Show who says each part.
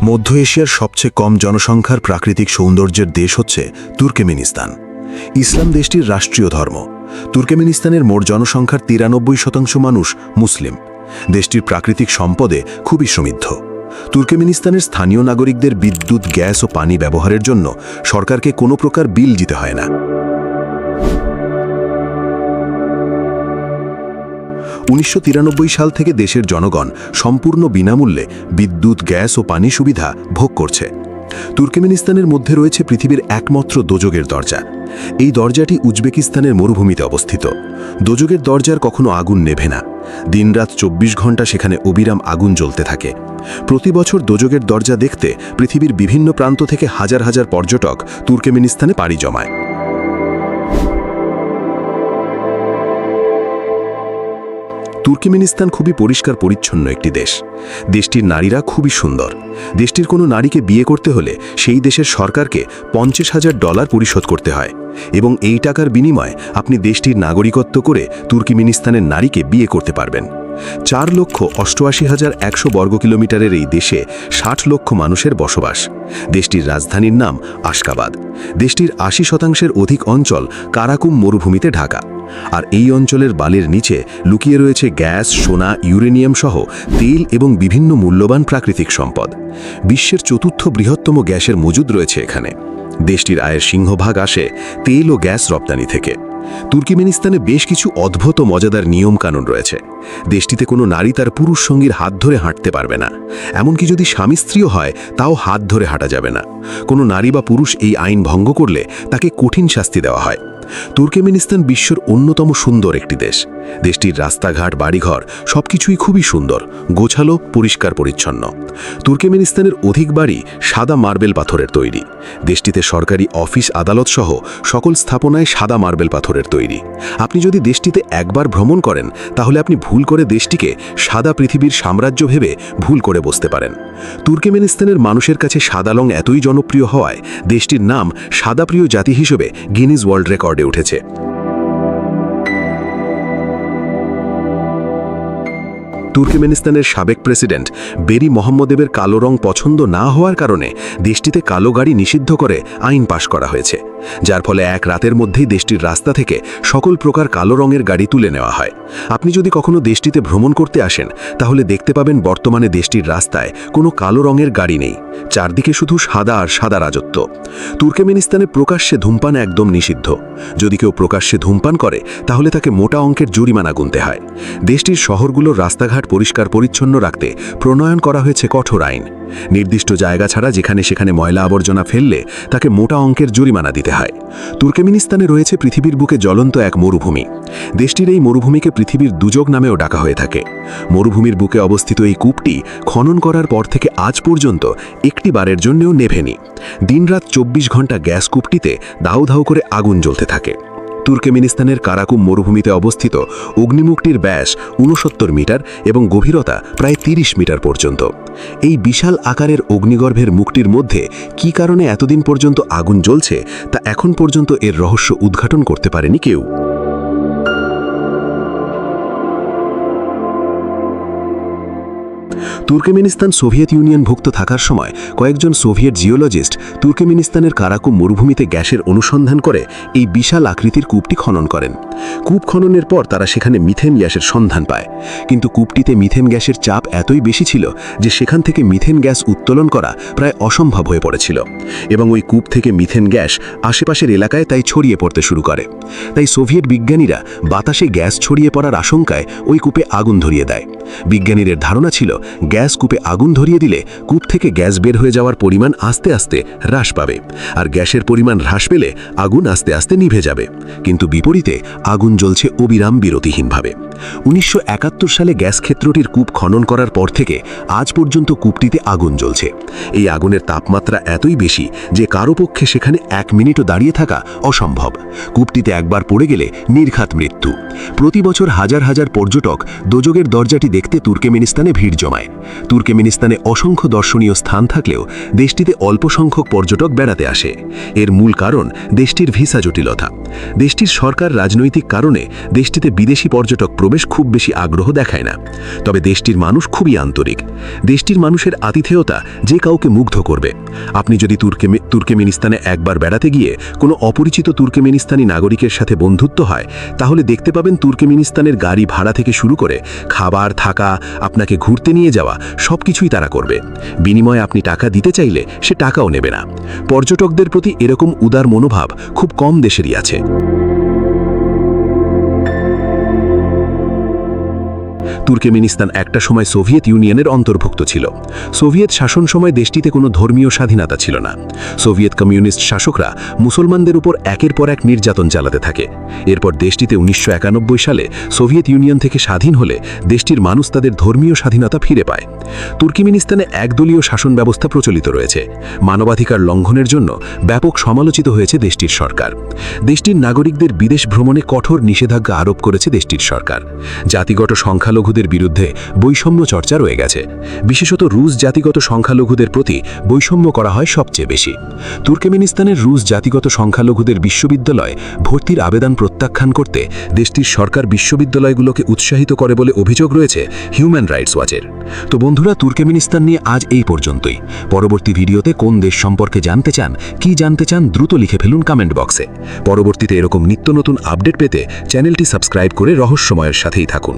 Speaker 1: মধ্য এশিয়ার সবচেয়ে কম জনসংখ্যার প্রাকৃতিক সৌন্দর্যের দেশ হচ্ছে তুর্কমেনিস্তান। ইসলাম দেশটির রাষ্ট্রীয় ধর্ম। তুর্কমেনিস্তানের মোট জনসংখ্যার 93% মানুষ মুসলিম। দেশটির প্রাকৃতিক সম্পদে খুবই সমৃদ্ধ। তুর্কমেনিস্তানের স্থানীয় নাগরিকদের বিদ্যুৎ, গ্যাস ও পানি ব্যবহারের জন্য সরকারকে কোনো প্রকার বিল দিতে হয় না। 1993 সাল থেকে দেশের জনগণ সম্পূর্ণ বিনামূল্যে বিদ্যুৎ, গ্যাস ও পানি সুবিধা ভোগ করছে। তুর্কমেনিস্তানের মধ্যে রয়েছে পৃথিবীর একমাত্র দোজখের দরজা। এই দরজাটি উজবেকিস্তানের মরুভূমিতে অবস্থিত। দোজখের দরজার কখনো আগুন নেভে না। দিনরাত 24 ঘন্টা সেখানে অবিরাম আগুন জ্বলতে থাকে। প্রতি বছর দোজখের দরজা দেখতে পৃথিবীর বিভিন্ন প্রান্ত থেকে হাজার হাজার পর্যটক তুর্কমেনিস্তানে পাড়ি জমায়। তুর্কমেনিস্তান খুবই পরিষ্কার পরিচ্ছন্ন একটি দেশ। দেশটির নারীরা খুবই সুন্দর। দেশটির কোনো নারীকে বিয়ে করতে হলে সেই দেশের সরকারকে $50,000 পরিশোধ করতে হয়, এবং এই টাকার বিনিময়ে আপনি দেশটির নাগরিকত্ব করে তুর্কমেনিস্তানের নারীকে বিয়ে করতে পারবেন। 4,88,100 বর্গ কিলোমিটারের এই দেশে 60 লক্ষ মানুষের বসবাস। দেশটির রাজধানীর নাম আশগাবাদ। দেশটির 80% অধিক অঞ্চল কারাকুম মরুভূমিতে ঢাকা। আর এই অঞ্চলের বালির নিচে লুকিয়ে রয়েছে গ্যাস, সোনা, ইউরেনিয়াম সহ তেল এবং বিভিন্ন মূল্যবান প্রাকৃতিক সম্পদ। বিশ্বের 4র্থ বৃহত্তম গ্যাসের মজুদ রয়েছে এখানে। দেশটির আয়ের সিংহভাগ আসে তেল ও গ্যাস রপ্তানি থেকে। তুর্কমেনিস্তানে বেশ কিছু অদ্ভুত মজাদার নিয়মকানুন রয়েছে। দেশটিতে কোনো নারী তার পুরুষ সঙ্গীর হাত ধরে হাঁটতে পারবে না। এমনকি যদি স্বামী স্ত্রীও হয়, তাও হাত ধরে হাঁটা যাবে না। কোনো নারী বা পুরুষ এই আইন ভঙ্গ করলে তাকে কঠিন শাস্তি দেওয়া হয়। তুর্কমেনিস্তান বিশ্বের অন্যতম সুন্দর একটি দেশ। দেশটির রাস্তাঘাট, বাড়িঘর সবকিছুই খুবই সুন্দর, গোছালো, পরিষ্কার পরিচ্ছন্ন। তুর্কমেনিস্তানের অধিক বাড়ি সাদা মার্বেল পাথরের তৈরি। দেশটিতে সরকারি অফিস, আদালত সহ সকল স্থাপনায় সাদা মার্বেল পাথরের তৈরি। আপনি যদি দেশটিতে একবার ভ্রমণ করেন, তাহলে আপনি ভুল করে দেশটিকে সাদা পৃথিবীর সাম্রাজ্য ভেবে ভুল করে বসতে পারেন। তুর্কমেনিস্তানের মানুষের কাছে সাদা রং এতই জনপ্রিয় হওয়ায় দেশটির নাম সাদাপ্রিয় জাতি হিসেবে গিনিজ ওয়ার্ল্ড রেকর্ডে উঠেছে। তুর্কমেনিস্তানের সাবেক প্রেসিডেন্ট বেরি মোহাম্মদেবের কালো রং পছন্দ না হওয়ার কারণে দেশটিতে কালো গাড়ি নিষিদ্ধ করে আইন পাশ করা হয়েছে, যার ফলে এক রাতের মধ্যেই দেশটির রাস্তা থেকে সকল প্রকার কালো রঙের গাড়ি তুলে নেওয়া হয়। আপনি যদি কখনো দেশটিতে ভ্রমণ করতে আসেন, তাহলে দেখতে পাবেন বর্তমানে দেশটির রাস্তায় কোনো কালো রঙের গাড়ি নেই। চারদিকে শুধু সাদা আর সাদা রাজত্ব। তুর্কমেনিস্তানে প্রকাশ্যে ধূমপান একদম নিষিদ্ধ। যদি কেউ প্রকাশ্যে ধূমপান করে, তাহলে তাকে মোটা অঙ্কের জরিমানা গুনতে হয়। দেশটির শহরগুলোর রাস্তাঘাট পরিষ্কার পরিচ্ছন্ন রাখতে প্রণয়ন করা হয়েছে কঠোর আইন। নির্দিষ্ট জায়গা ছাড়া যেখানে সেখানে ময়লা আবর্জনা ফেললে তাকে মোটা অঙ্কের জরিমানা দিতে হয়। তুর্কমেনিস্তানে রয়েছে পৃথিবীর বুকে জ্বলন্ত এক মরুভূমি। দেশটির এই মরুভূমিকে পৃথিবীর দুজক নামেও ডাকা হয়ে থাকে। মরুভূমির বুকে অবস্থিত এই কূপটি খনন করার পর থেকে আজ পর্যন্ত একটি বারের জন্যও নেভেনি। দিনরাত 24 ঘন্টা গ্যাস কূপটিতে দাউ দাউ করে আগুন জ্বলতে থাকে। তুর্কমেনিস্তানের কারাকুম মরুভূমিতে অবস্থিত অগ্নিমুখটির ব্যাস 69 মিটার এবং গভীরতা প্রায় 30 মিটার পর্যন্ত। এই বিশাল আকারের অগ্নিগর্ভের মুখটির মধ্যে কী কারণে এতদিন পর্যন্ত আগুন জ্বলছে, তা এখন পর্যন্ত এর রহস্য উদ্ঘাটন করতে পারেনি কেউ। তুর্কমেনিস্তান সোভিয়েত ইউনিয়নভুক্ত থাকার সময় কয়েকজন সোভিয়েত জিওলজিস্ট তুর্কমেনিস্তানের কারাকুম মরুভূমিতে গ্যাসের অনুসন্ধান করে এই বিশাল আকৃতির কূপটি খনন করেন। কূপ খননের পর তারা সেখানে মিথেন গ্যাসের সন্ধান পায়, কিন্তু কূপটিতে মিথেন গ্যাসের চাপ এতই বেশি ছিল যে সেখান থেকে মিথেন গ্যাস উত্তোলন করা প্রায় অসম্ভব হয়ে পড়েছিল, এবং ওই কূপ থেকে মিথেন গ্যাস আশেপাশের এলাকায় তাই ছড়িয়ে পড়তে শুরু করে। তাই সোভিয়েত বিজ্ঞানীরা বাতাসে গ্যাস ছড়িয়ে পড়ার আশঙ্কায় ওই কূপে আগুন ধরিয়ে দেয়। বিজ্ঞানীদের ধারণা ছিল গ্যাস কূপে আগুন ধরিয়ে দিলে কূপ থেকে গ্যাস বের হয়ে যাওয়ার পরিমাণ আস্তে আস্তে হ্রাস পাবে, আর গ্যাসের পরিমাণ হ্রাস পেলে আগুন আস্তে আস্তে নিভে যাবে। কিন্তু বিপরীতে আগুন জ্বলছে অবিরাম বিরতিহীনভাবে। 1971 সালে গ্যাস ক্ষেত্রটির কূপ খনন করার পর থেকে আজ পর্যন্ত কূপটিতে আগুন জ্বলছে। এই আগুনের তাপমাত্রা এতই বেশি যে কারো পক্ষে সেখানে 1 মিনিটও দাঁড়িয়ে থাকা অসম্ভব। কূপটিতে একবার পড়ে গেলে নির্ঘাত মৃত্যু। প্রতি বছর হাজার হাজার পর্যটক দোজখের দরজাটি দেখতে তুর্কমেনিস্তানে ভিড় জমায়। তুর্কমেনিস্তানে অসংখ্য দর্শনীয় স্থান থাকলেও দেশটিতে অল্প সংখ্যক পর্যটক বেড়াতে আসে। এর মূল কারণ দেশটির ভিসা জটিলতা। দেশটির সরকার রাজনৈতিক কারণে দেশটিতে বিদেশি পর্যটক প্রবেশ খুব বেশি আগ্রহ দেখায় না। তবে দেশটির মানুষ খুবই আন্তরিক। দেশটির মানুষের আতিথেয়তা যে কাউকে মুগ্ধ করবে। আপনি যদি তুর্কমেনিস্তানে একবার বেড়াতে গিয়ে কোনো অপরিচিত তুর্কমেনিস্তানি নাগরিকের সাথে বন্ধুত্ব হয়, তাহলে দেখতে পাবেন তুর্কমেনিস্তানের গাড়ি ভাড়া থেকে শুরু করে খাবার, থাকা, আপনাকে ঘুরতে নিয়ে যাওয়া সবকিছুই তারা করবে। বিনিময়ে আপনি টাকা দিতে চাইলে সে টাকাও নেবে না। পর্যটকদের প্রতি এরকম উদার মনোভাব খুব কম দেশেরই আছে। তুর্কমেনিস্তান একটা সময় সোভিয়েত ইউনিয়নের অন্তর্ভুক্ত ছিল। সোভিয়েত শাসন সময় দেশটিতে কোনো ধর্মীয় স্বাধীনতা ছিল না। সোভিয়েত কমিউনিস্ট শাসকরা মুসলমানদের উপর একের পর এক নির্যাতন চালাতে থাকে। এরপর দেশটিতে 1991 সালে সোভিয়েত ইউনিয়ন থেকে স্বাধীন হলে দেশটির মানুষ তাদের ধর্মীয় স্বাধীনতা ফিরে পায়। তুর্কমেনিস্তানে একদলীয় শাসন ব্যবস্থা প্রচলিত রয়েছে। মানবাধিকার লঙ্ঘনের জন্য ব্যাপক সমালোচিত হয়েছে দেশটির সরকার। দেশটির নাগরিকদের বিদেশ ভ্রমণে কঠোর নিষেধাজ্ঞা আরোপ করেছে দেশটির সরকার। জাতিগত সংখ্যালঘুদের বিরুদ্ধে বৈষম্য চর্চা রয়ে গেছে। বিশেষত রুশ জাতিগত সংখ্যালঘুদের প্রতি বৈষম্য করা হয় সবচেয়ে বেশি। তুর্কমেনিস্তানের রুশ জাতিগত সংখ্যালঘুদের বিশ্ববিদ্যালয় ভর্তির আবেদন প্রত্যাখ্যান করতে দেশটির সরকার বিশ্ববিদ্যালয়গুলোকে উৎসাহিত করে বলে অভিযোগ রয়েছে হিউম্যান রাইটস ওয়াচের। তো বন্ধুরা, তুর্কমেনিস্তান নিয়ে আজ এই পর্যন্তই। পরবর্তী ভিডিওতে কোন দেশ সম্পর্কে জানতে চান, কি জানতে চান, দ্রুত লিখে ফেলুন কমেন্ট বক্সে। পরবর্তীতে এরকম নিত্য নতুন আপডেট পেতে চ্যানেলটি সাবস্ক্রাইব করে রহস্যময়ের সাথেই থাকুন।